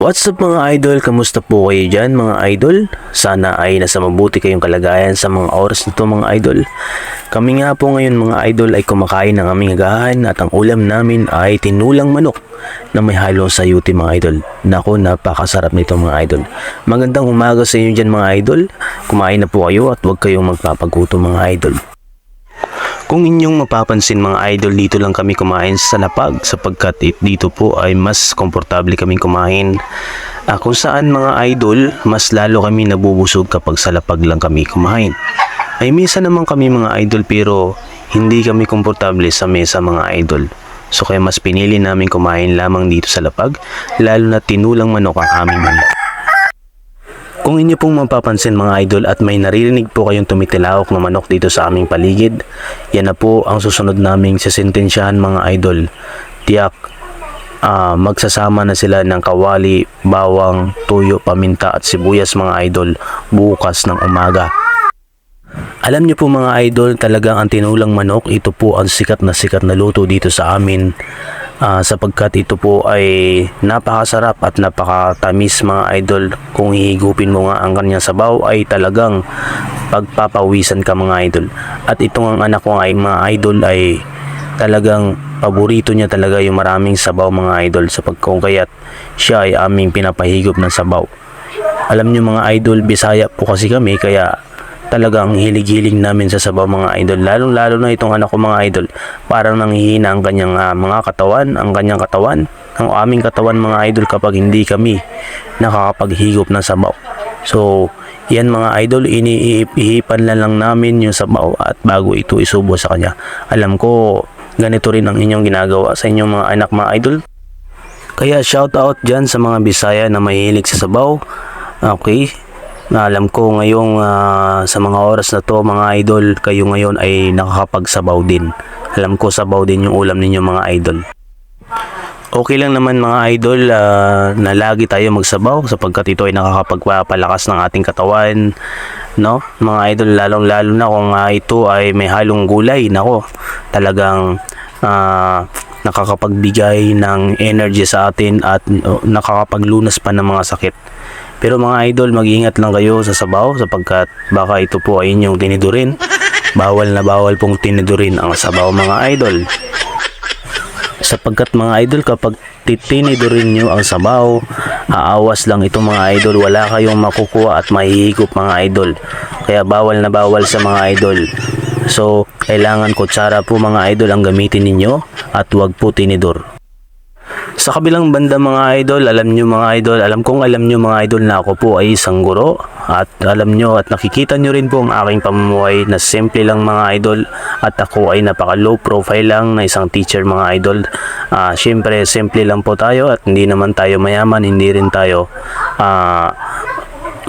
What's up mga idol? Kamusta po kayo dyan mga idol? Sana ay nasa mabuti kayong kalagayan sa mga oras na to mga idol. Kami nga po ngayon mga idol ay kumakain ng aming agahan at ang ulam namin ay tinulang manok na may halong sayuti mga idol. Nako, napakasarap nito mga idol. Magandang umaga sa inyo dyan mga idol. Kumain na po kayo at huwag kayong magpapagutom mga idol. Kung inyong mapapansin mga idol, dito lang kami kumain sa lapag sapagkat dito po ay mas komportable kaming kumain. Kung saan mga idol, mas lalo kami nabubusog kapag sa lapag lang kami kumain. Ay minsan naman kami mga idol pero hindi kami komportable sa mesa mga idol. So kaya mas pinili namin kumain lamang dito sa lapag, lalo na tinulang manok ang aming manok. Kung inyo pong mapapansin mga idol at may naririnig po kayong tumitilawak na manok dito sa aming paligid, yan na po ang susunod naming sesentensyahan mga idol. Tiyak, magsasama na sila ng kawali, bawang, tuyo, paminta at sibuyas mga idol bukas ng umaga. Alam niyo po mga idol, talagang ang tinulang manok, ito po ang sikat na luto dito sa amin. Sapagkat ito po ay napakasarap at napakatamis mga idol. Kung hihigupin mo nga ang kanyang sabaw ay talagang pagpapawisan ka mga idol. At itong ang anak ko ay mga idol ay talagang paborito niya talaga yung maraming sabaw mga idol, sapagkat kaya't siya ay aming pinapahigop ng sabaw. Alam niyo mga idol, Bisaya po kasi kami kaya talagang hilig-hilig namin sa sabaw mga idol. Lalo na itong anak ko mga idol. Parang nanghihina ang kanyang mga katawan, ang aming katawan mga idol kapag hindi kami nakakapaghigop ng sabaw. So, yan mga idol, iniihipan lang namin yung sabaw at bago ito isubo sa kanya. Alam ko, ganito rin ang inyong ginagawa sa inyong mga anak mga idol. Kaya shout out dyan sa mga Bisaya na mahilig sa sabaw. Okay. Alam ko ngayong sa mga oras na to mga idol, kayo ngayon ay nakakapagsabaw din. Alam ko sabaw din yung ulam ninyo mga idol. Okay lang naman mga idol na lagi tayo magsabaw sapagkat ito ay nakakapagpapalakas ng ating katawan, no? Mga idol, lalong-lalo na kung ito ay may halong gulay, nako. Talagang nakakapagbigay ng energy sa atin at nakakapaglunas pa ng mga sakit. Pero mga idol, mag-iingat lang kayo sa sabaw sapagkat baka ito po ay inyong tinidurin. Bawal na bawal pong tinidurin ang sabaw mga idol. Sapagkat mga idol, kapag tinidurin nyo ang sabaw, aawas lang ito mga idol. Wala kayong makukuha at mahihigop mga idol. Kaya bawal na bawal sa mga idol. So, kailangan kutsara po mga idol ang gamitin ninyo at huwag po tinidor. Sa kabilang banda mga idol, alam kong alam nyo mga idol na ako po ay isang guro at alam nyo at nakikita nyo rin po ang aking pamumuhay na simple lang mga idol at ako ay napaka low profile lang na isang teacher mga idol. Syempre simple lang po tayo at hindi naman tayo mayaman, hindi rin tayo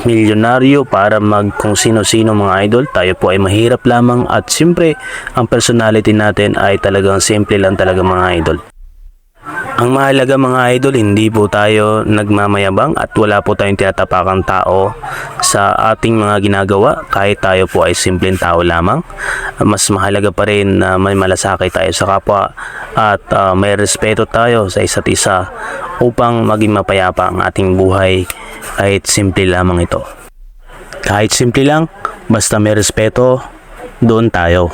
milyonaryo para kung sino-sino mga idol. Tayo po ay mahirap lamang at siyempre ang personality natin ay talagang simple lang talaga mga idol. Ang mahalaga mga idol, hindi po tayo nagmamayabang at wala po tayong tinatapakang tao sa ating mga ginagawa kahit tayo po ay simpleng tao lamang. Mas mahalaga pa rin na may malasakay tayo sa kapwa at may respeto tayo sa isa't isa upang maging mapayapa ang ating buhay kahit simple lamang ito. Kahit simple lang, basta may respeto, doon tayo.